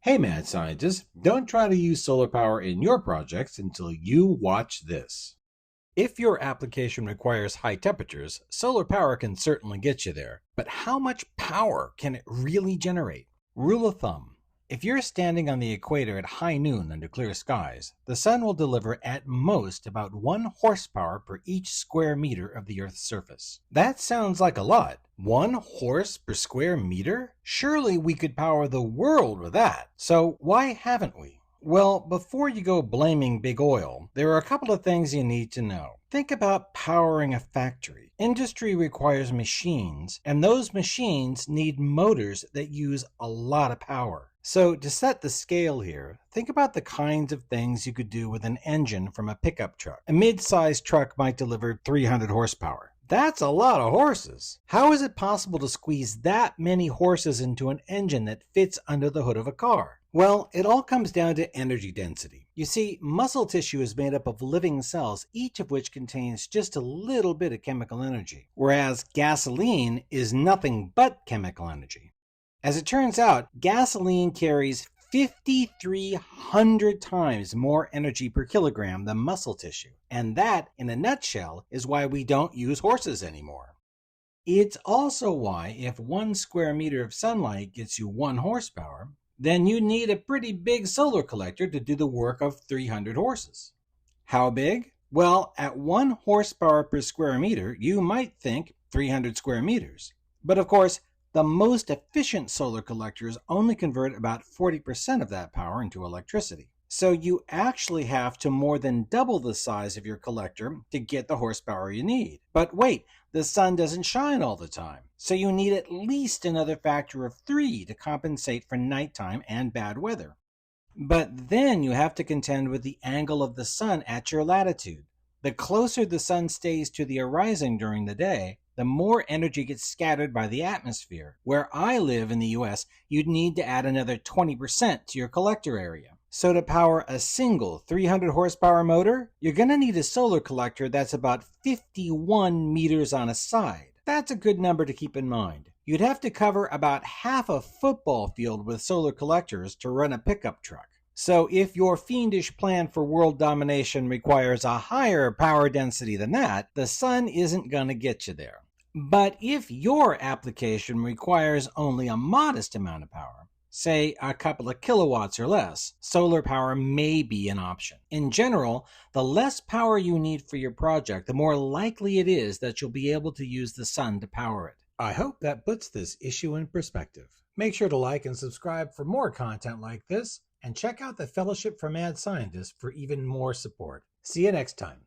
Hey mad scientists, don't try to use solar power in your projects until you watch this. If your application requires high temperatures, solar power can certainly get you there. But how much power can it really generate? Rule of thumb. If you're standing on the equator at high noon under clear skies, the sun will deliver at most about 1 horsepower per each square meter of the Earth's surface. That sounds like a lot. 1 horse per square meter? Surely we could power the world with that. So why haven't we? Well, before you go blaming big oil, there are a couple of things you need to know. Think about powering a factory. Industry requires machines, and those machines need motors that use a lot of power. So to set the scale here, think about the kinds of things you could do with an engine from a pickup truck. A mid-sized truck might deliver 300 horsepower. That's a lot of horses. How is it possible to squeeze that many horses into an engine that fits under the hood of a car? Well, it all comes down to energy density. You see, muscle tissue is made up of living cells, each of which contains just a little bit of chemical energy, whereas gasoline is nothing but chemical energy. As it turns out, gasoline carries 5,300 times more energy per kilogram than muscle tissue. And that, in a nutshell, is why we don't use horses anymore. It's also why if 1 square meter of sunlight gets you 1 horsepower, then you need a pretty big solar collector to do the work of 300 horses. How big? Well, at 1 horsepower per square meter, you might think 300 square meters. But of course, the most efficient solar collectors only convert about 40% of that power into electricity. So you actually have to more than double the size of your collector to get the horsepower you need. But wait, the sun doesn't shine all the time. So you need at least another factor of 3 to compensate for nighttime and bad weather. But then you have to contend with the angle of the sun at your latitude. The closer the sun stays to the horizon during the day, the more energy gets scattered by the atmosphere. Where I live in the US, you'd need to add another 20% to your collector area. So to power a single 300 horsepower motor, you're going to need a solar collector that's about 51 meters on a side. That's a good number to keep in mind. You'd have to cover about half a football field with solar collectors to run a pickup truck. So if your fiendish plan for world domination requires a higher power density than that, the sun isn't going to get you there. But if your application requires only a modest amount of power, say a couple of kilowatts or less, solar power may be an option. In general, the less power you need for your project, the more likely it is that you'll be able to use the sun to power it. I hope that puts this issue in perspective. Make sure to like and subscribe for more content like this, and check out the Fellowship for Mad Scientists for even more support. See you next time.